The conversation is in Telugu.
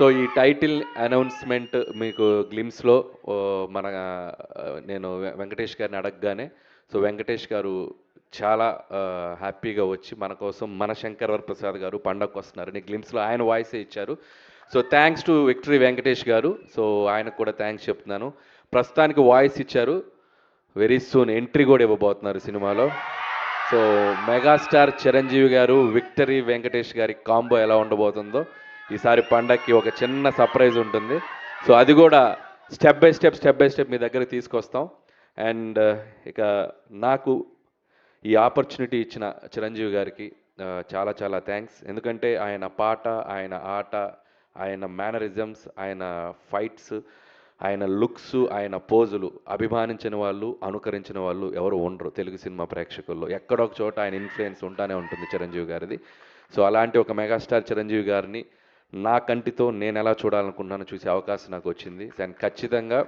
సో, ఈ టైటిల్ అనౌన్స్‌మెంట్ మీకు గ్లిమ్స్‌లో మన నేను వెంకటేష్ గారిని అడగగానే, సో, వెంకటేష్ గారు చాలా హ్యాపీగా వచ్చి మన కోసం మన శంకర్ వరప్రసాద్ గారు పండగకొస్తున్నారని గ్లిమ్స్‌లో ఆయన వాయిసే ఇచ్చారు. So, thanks to victory Venkatesh గారు. సో, ఆయనకు కూడా థాంక్స్ చెప్తున్నాను. ప్రస్తుతానికి వాయిస్ ఇచ్చారు. వెరీ సూన్ ఎంట్రీ కూడా ఇవ్వబోతున్నారు సినిమాలో. సో, మెగాస్టార్ చిరంజీవి గారు, విక్టరీ వెంకటేష్ గారి కాంబో ఎలా ఉండబోతుందో ఈసారి పండక్కి ఒక చిన్న సర్ప్రైజ్ ఉంటుంది. సో, అది కూడా స్టెప్ బై స్టెప్ మీ దగ్గరికి తీసుకొస్తాం. అండ్ ఇక నాకు ఈ ఆపర్చునిటీ ఇచ్చిన చిరంజీవి గారికి చాలా చాలా థ్యాంక్స్. ఎందుకంటే ఆయన పాట, ఆయన ఆట, ఆయన మేనరిజమ్స్, ఆయన ఫైట్స్, ఆయన లుక్స్, ఆయన పోజులు అభిమానించిన వాళ్ళు, అనుకరించిన వాళ్ళు ఎవరు ఉండరు తెలుగు సినిమా ప్రేక్షకుల్లో. ఎక్కడో ఒక చోట ఆయన ఇన్‌ఫ్లుయెన్స్ ఉంటానే ఉంటుంది చిరంజీవి గారిది. సో, అలాంటి ఒక మెగాస్టార్ చిరంజీవి గారిని నా కంటితో నేనెలా చూడాలనుకున్నానో చూసే అవకాశం నాకొచ్చింది. అండ్ ఖచ్చితంగా